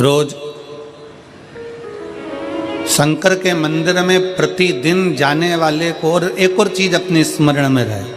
रोज शंकर के मंदिर में प्रतिदिन जाने वाले को और एक और चीज अपने स्मरण में रहे,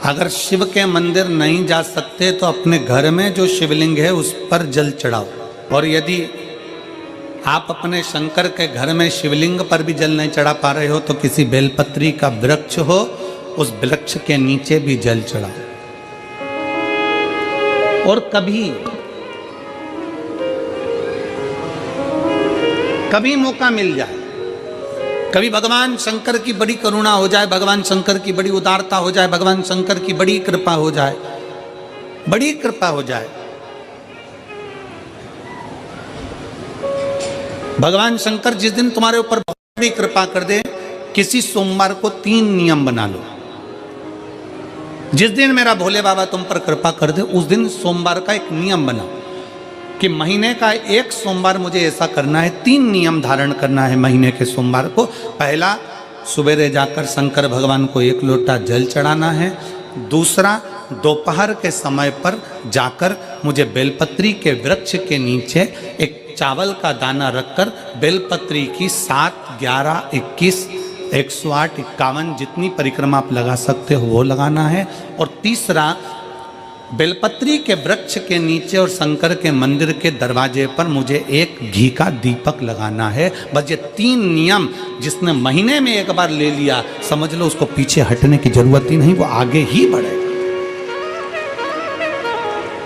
अगर शिव के मंदिर नहीं जा सकते तो अपने घर में जो शिवलिंग है उस पर जल चढ़ाओ। और यदि आप अपने शंकर के घर में शिवलिंग पर भी जल नहीं चढ़ा पा रहे हो तो किसी बेलपत्री का वृक्ष हो, उस वृक्ष के नीचे भी जल चढ़ाओ। और कभी मौका मिल जाए, कभी भगवान शंकर की बड़ी करुणा हो जाए, भगवान शंकर की बड़ी उदारता हो जाए, भगवान शंकर की बड़ी कृपा हो जाए, बड़ी कृपा हो जाए, भगवान शंकर जिस दिन तुम्हारे ऊपर बड़ी कृपा कर दे, किसी सोमवार को 3 नियम बना लो। जिस दिन मेरा भोले बाबा तुम पर कृपा कर दे उस दिन सोमवार का एक नियम बनाओ कि महीने का एक सोमवार मुझे ऐसा करना है, 3 नियम धारण करना है महीने के सोमवार को। पहला, सुबेरे जाकर शंकर भगवान को 1 लोटा जल चढ़ाना है। दूसरा, दोपहर के समय पर जाकर मुझे बेलपत्री के वृक्ष के नीचे एक चावल का दाना रखकर बेलपत्री की 7, 11, 21, 108, 51 जितनी परिक्रमा आप लगा सकते हो वो लगाना है। और तीसरा, बेलपत्री के वृक्ष के नीचे और शंकर के मंदिर के दरवाजे पर मुझे एक घी का दीपक लगाना है। बस ये 3 नियम जिसने महीने में एक बार ले लिया, समझ लो उसको पीछे हटने की जरूरत ही नहीं, वो आगे ही बढ़ेगा।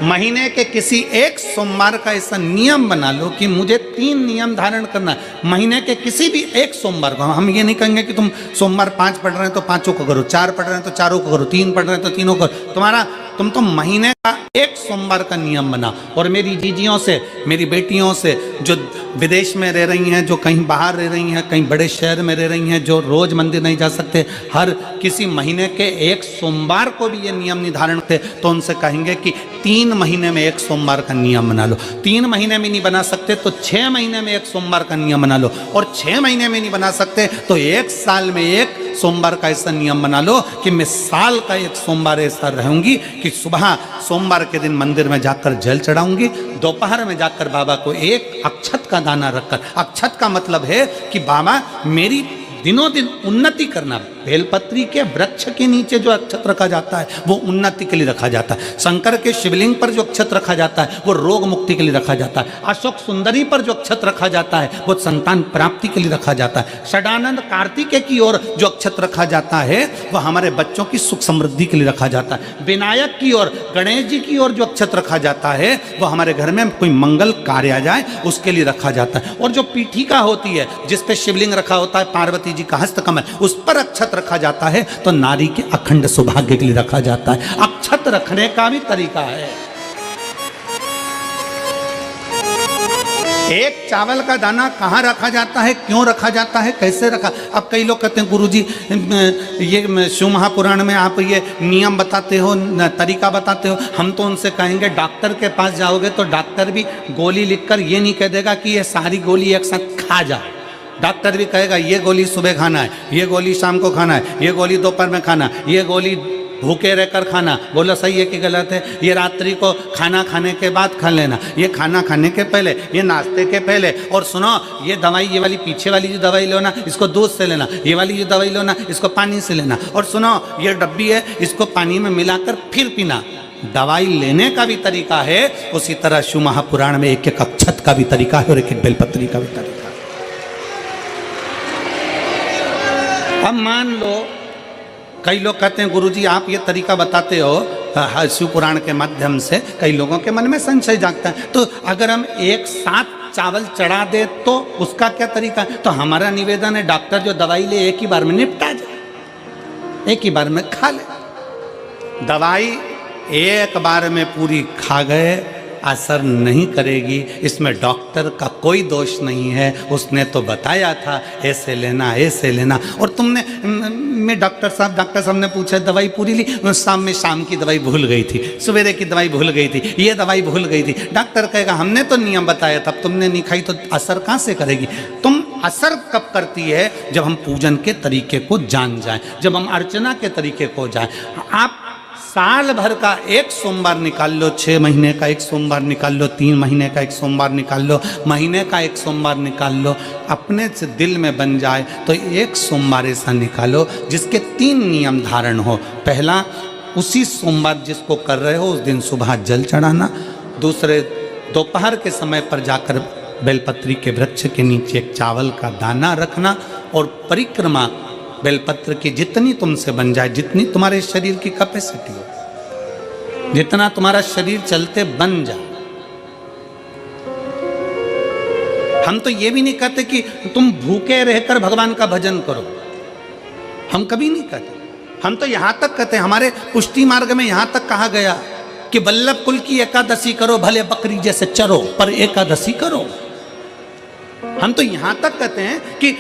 महीने के किसी एक सोमवार का ऐसा नियम बना लो कि मुझे 3 नियम धारण करना है महीने के किसी भी एक सोमवार को। हम ये नहीं कहेंगे कि तुम सोमवार 5 पढ़ रहे हैं तो 5 को करो, 4 पढ़ रहे हैं तो 4 को करो, 3 पढ़ रहे हैं तो 3 को करो। तुम तो महीने का एक सोमवार का नियम बना। और मेरी जीजियों से, मेरी बेटियों से जो विदेश में रह रही हैं, जो कहीं बाहर रह रही हैं, कहीं बड़े शहर में रह रही हैं, जो रोज मंदिर नहीं जा सकते, हर किसी महीने के एक सोमवार को भी ये नियम निर्धारण थे, तो उनसे कहेंगे कि 3 महीने में एक सोमवार का नियम बना लो। 3 महीने में नहीं बना सकते तो 6 महीने में एक सोमवार का नियम बना लो। और 6 महीने में नहीं बना सकते तो 1 साल में एक सोमवार का ऐसा नियम बना लो कि मैं साल का एक सोमवार ऐसा रहूंगी कि सुबह सोमवार के दिन मंदिर में जाकर जल चढ़ाऊंगी, दोपहर में जाकर बाबा को एक अक्षत का दाना रखकर, अक्षत का मतलब है कि बाबा मेरी दिनों दिन उन्नति करना। बेलपत्री के वृक्ष के नीचे जो अक्षत रखा जाता है वो उन्नति के लिए रखा जाता है। शंकर के शिवलिंग पर जो अक्षत रखा जाता है वो रोग मुक्ति के लिए रखा जाता है। अशोक सुंदरी पर जो अक्षत रखा जाता है वो संतान प्राप्ति के लिए रखा जाता है। षडानंद कार्तिकेय की ओर जो अक्षत रखा जाता है वह हमारे बच्चों की सुख समृद्धि के लिए रखा जाता है। विनायक की ओर, गणेश जी की ओर जो अक्षत रखा जाता है वो हमारे घर में कोई मंगल कार्य आ जाए उसके लिए रखा जाता है। और जो पीठिका होती है जिस पे शिवलिंग रखा होता है, पार्वती जी का हस्तकमल, उस पर अक्षत रखा जाता है तो नारी के अखंड सौभाग्य के लिए रखा जाता है। अक्षत रखने का भी तरीका है। एक चावल का दाना कहाँ रखा जाता है, क्यों रखा जाता है, कैसे रखा। अब कई लोग कहते हैं गुरुजी ये शिव महापुराण में आप ये नियम बताते हो, तरीका बताते हो। हम तो उनसे कहेंगे डॉक्टर के पास जाओगे तो डॉक्टर भी गोली लिखकर ये नहीं कह देगा कि ये सारी गोली एक साथ खा जा। डॉक्टर भी कहेगा ये गोली सुबह खाना है, ये गोली शाम को खाना है, ये गोली दोपहर में खाना, ये गोली भूखे रहकर खाना। बोलो सही है कि गलत है। ये रात्रि को खाना खाने के बाद खा लेना, ये खाना खाने के पहले, ये नाश्ते के पहले। और सुनो ये दवाई, ये वाली पीछे वाली जो दवाई लो ना इसको दूध से लेना, ये वाली जो दवाई लो ना इसको पानी से लेना। और सुनो ये डब्बी है इसको पानी में मिलाकर फिर पीना। दवाई लेने का भी तरीका है, उसी तरह शिव महापुराण में एक एक अक्षत का भी तरीका है और एक एक बेलपत्री का भी तरीका है। अब मान लो कई लोग कहते हैं गुरुजी आप ये तरीका बताते हो शिव पुराण के माध्यम से, कई लोगों के मन में संशय जागता है, तो अगर हम एक साथ चावल चढ़ा दे तो उसका क्या तरीका है। तो हमारा निवेदन है डॉक्टर जो दवाई ले एक ही बार में निपटा जाए, एक ही बार में खा ले। दवाई एक बार में पूरी खा गए असर नहीं करेगी, इसमें डॉक्टर का कोई दोष नहीं है। उसने तो बताया था ऐसे लेना ऐसे लेना, और तुमने मैं डॉक्टर साहब ने पूछा दवाई पूरी ली, शाम की दवाई भूल गई थी, सवेरे की दवाई भूल गई थी, ये दवाई भूल गई थी। डॉक्टर कहेगा हमने तो नियम बताया था, तुमने नहीं खाई तो असर कहाँ से करेगी। तुम असर कब करती है जब हम पूजन के तरीके को जान जाएं, जब हम अर्चना के तरीके को जाएं। आप साल भर का एक सोमवार निकाल लो, 6 महीने का एक सोमवार निकाल लो, 3 महीने का एक सोमवार निकाल लो, महीने का एक सोमवार निकाल लो, अपने से दिल में बन जाए तो एक सोमवार ऐसा निकालो जिसके 3 नियम धारण हो। पहला, उसी सोमवार जिसको कर रहे हो उस दिन सुबह जल चढ़ाना। दूसरे, दोपहर के समय पर जाकर बेलपत्री के वृक्ष के नीचे एक चावल का दाना रखना और परिक्रमा बेलपत्र की जितनी तुमसे बन जाए, जितनी तुम्हारे शरीर की कैपेसिटी हो, जितना तुम्हारा शरीर चलते बन जाए। हम तो ये भी नहीं कहते कि तुम भूखे रहकर भगवान का भजन करो, हम कभी नहीं कहते। हम तो यहां तक कहते हैं, हमारे पुष्टि मार्ग में यहां तक कहा गया कि वल्लभ कुल की एकादशी करो, भले बकरी जैसे चरो पर एकादशी करो। हम तो यहाँ तक कहते हैं कि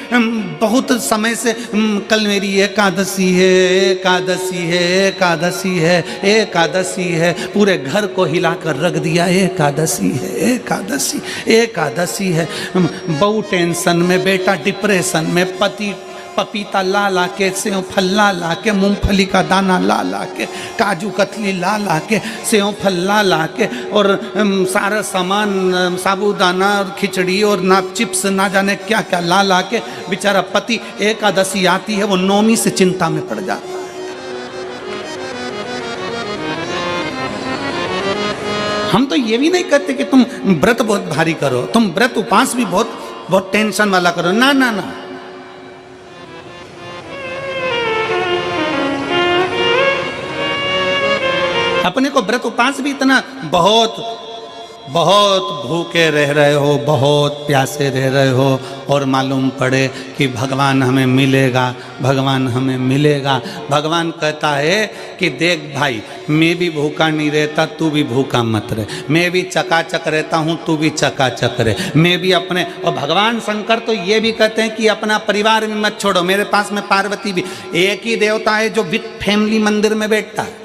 बहुत समय से कल मेरी एकादशी है, एकादशी है, एकादशी है, एकादशी है, पूरे घर को हिलाकर रख दिया, एकादशी है, एकादशी, एकादशी है। बहू टेंशन में, बेटा डिप्रेशन में, पति पपीता ला ला के, सेव फल ला ला के, मूंगफली का दाना ला ला के, काजू कतली ला ला के, सेव फल ला ला के, और सारा सामान, साबूदाना और खिचड़ी और ना चिप्स ना जाने क्या क्या ला ला के, बेचारा पति एकादशी आती है वो नौमी से चिंता में पड़ जाता है। हम तो ये भी नहीं कहते कि तुम व्रत बहुत भारी करो, तुम व्रत उपास भी बहुत बहुत टेंशन वाला करो, ना ना ना। अपने को व्रत उपास भी इतना बहुत बहुत भूखे रह रहे हो, बहुत प्यासे रह रहे हो और मालूम पड़े कि भगवान हमें मिलेगा, भगवान हमें मिलेगा। भगवान कहता है कि देख भाई, मैं भी भूखा नहीं रहता, तू भी भूखा मत रहे, मैं भी चकाचक रहता हूँ, तू भी चकाचक रहे, मैं भी अपने। और भगवान शंकर तो ये भी कहते हैं कि अपना परिवार भी मत छोड़ो। मेरे पास में पार्वती भी, एक ही देवता है जो विद फैमिली मंदिर में बैठता है।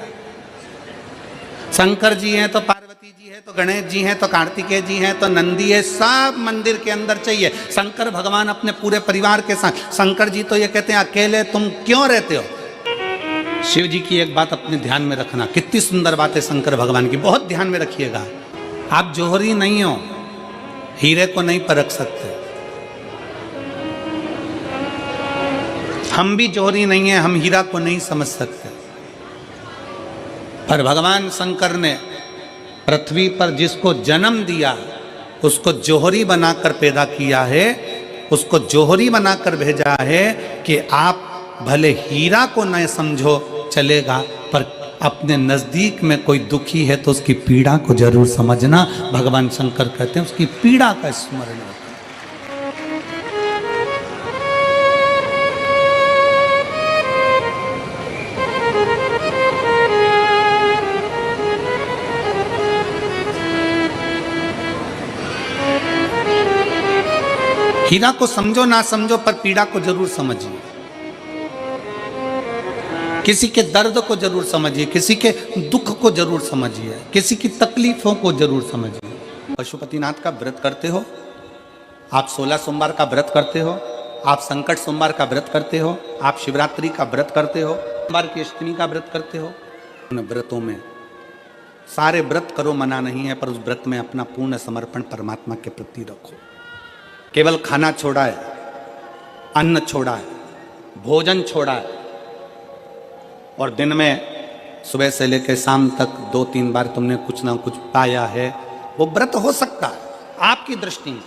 शंकर जी हैं तो पार्वती जी है, तो गणेश जी हैं, तो कार्तिकेय जी हैं, तो नंदी है, सब मंदिर के अंदर चाहिए। शंकर भगवान अपने पूरे परिवार के साथ। शंकर जी तो ये कहते हैं अकेले तुम क्यों रहते हो। शिव जी की एक बात अपने ध्यान में रखना, कितनी सुंदर बात है शंकर भगवान की, बहुत ध्यान में रखिएगा। आप जौहरी नहीं हो, हीरे को नहीं परख सकते। हम भी जौहरी नहीं है, हम हीरा को नहीं समझ सकते। पर भगवान शंकर ने पृथ्वी पर जिसको जन्म दिया उसको जौहरी बनाकर पैदा किया है, उसको जौहरी बनाकर भेजा है कि आप भले हीरा को न समझो चलेगा, पर अपने नज़दीक में कोई दुखी है तो उसकी पीड़ा को जरूर समझना। भगवान शंकर कहते हैं उसकी पीड़ा का स्मरण रखना। हीरा को समझो ना समझो पर पीड़ा को जरूर समझिए, किसी के दर्द को जरूर समझिए, किसी के दुख को जरूर समझिए, किसी की तकलीफों को जरूर समझिए। पशुपतिनाथ का व्रत करते हो आप, 16 सोमवार का व्रत करते हो आप, संकट सोमवार का व्रत करते हो आप, शिवरात्रि का व्रत करते हो, सोमवार की अष्टमी का व्रत करते हो। उन व्रतों में सारे व्रत करो, मना नहीं है, पर उस व्रत में अपना पूर्ण समर्पण परमात्मा के प्रति रखो। केवल खाना छोड़ा है, अन्न छोड़ा है, भोजन छोड़ा है, और दिन में सुबह से लेकर शाम तक 2-3 बार तुमने कुछ ना कुछ पाया है, वो व्रत हो सकता है आपकी दृष्टि में,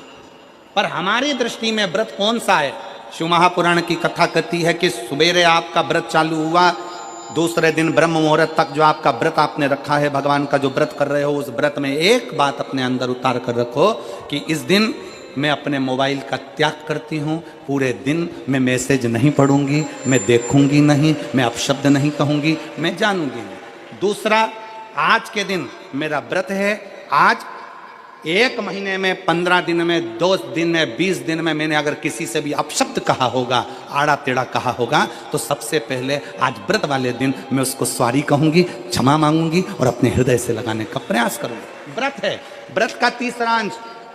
पर हमारी दृष्टि में व्रत कौन सा है। शिव महापुराण की कथा कहती है कि सुबेरे आपका व्रत चालू हुआ, दूसरे दिन ब्रह्म मुहूर्त तक जो आपका व्रत आपने रखा है, भगवान का जो व्रत कर रहे हो, उस व्रत में एक बात अपने अंदर उतार कर रखो कि इस दिन मैं अपने मोबाइल का त्याग करती हूँ, पूरे दिन मैं मैसेज नहीं पढ़ूंगी, मैं देखूंगी नहीं, मैं अपशब्द नहीं कहूंगी, मैं जानूंगी नहीं। दूसरा, आज के दिन मेरा व्रत है, आज 1 महीने में, 15 दिन में, 2 दिन में, 20 दिन में मैंने अगर किसी से भी अपशब्द कहा होगा, आड़ा टेढ़ा कहा होगा, तो सबसे पहले आज व्रत वाले दिन मैं उसको सॉरी कहूंगी, क्षमा मांगूंगी और अपने हृदय से लगाने का प्रयास करूंगी। व्रत है। व्रत का तीसरा अंश,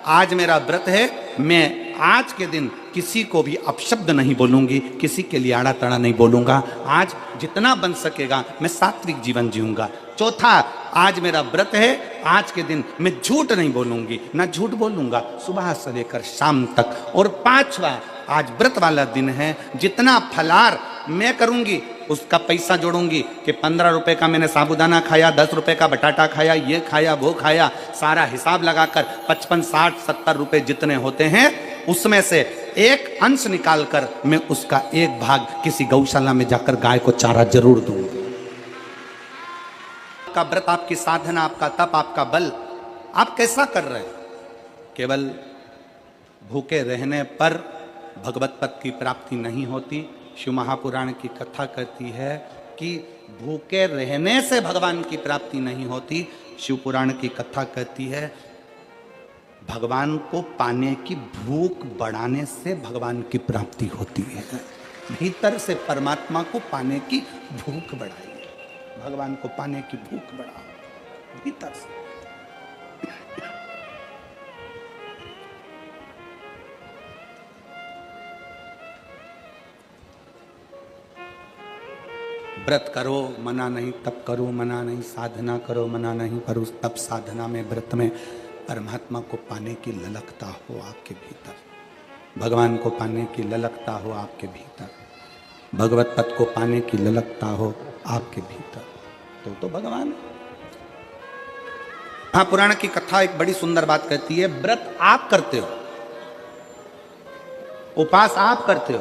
आज मेरा व्रत है, मैं आज के दिन किसी को भी अपशब्द नहीं बोलूंगी, किसी के लिए आड़ा तड़ा नहीं बोलूंगा। आज जितना बन सकेगा मैं सात्विक जीवन जीऊंगा। चौथा, आज मेरा व्रत है, आज के दिन मैं झूठ नहीं बोलूंगी, ना झूठ बोलूंगा सुबह से लेकर शाम तक। और पांचवा, आज व्रत वाला दिन है, जितना फलार मैं करूंगी उसका पैसा जोड़ूंगी कि 15 रुपए का मैंने साबुदाना खाया, 10 रुपए का बटाटा खाया, ये खाया वो खाया, सारा हिसाब लगाकर 55, 60, 70 रुपए जितने होते हैं उसमें से एक अंश निकालकर मैं उसका एक भाग किसी गौशाला में जाकर गाय को चारा जरूर दूंगी। आपका व्रत, आपकी साधना, आपका तप, आपका बल, आप कैसा कर रहे हैं? केवल भूखे रहने पर भगवत पद की प्राप्ति नहीं होती। शिव महापुराण की कथा कहती है कि भूखे रहने से भगवान की प्राप्ति नहीं होती। शिव पुराण की कथा कहती है भगवान को पाने की भूख बढ़ाने से भगवान की प्राप्ति होती है। भीतर से परमात्मा को पाने की भूख बढ़ाइए, भगवान को पाने की भूख बढ़ाओ भीतर से। व्रत करो मना नहीं, तप करो मना नहीं, साधना करो मना नहीं, पर उस तप साधना में व्रत में परमात्मा को पाने की ललकता हो आपके भीतर, भगवान को पाने की ललकता हो आपके भीतर, भगवत पद को पाने की ललकता हो आपके भीतर, तो भगवान। हाँ, पुराण की कथा एक बड़ी सुंदर बात कहती है, व्रत आप करते हो, उपास आप करते हो,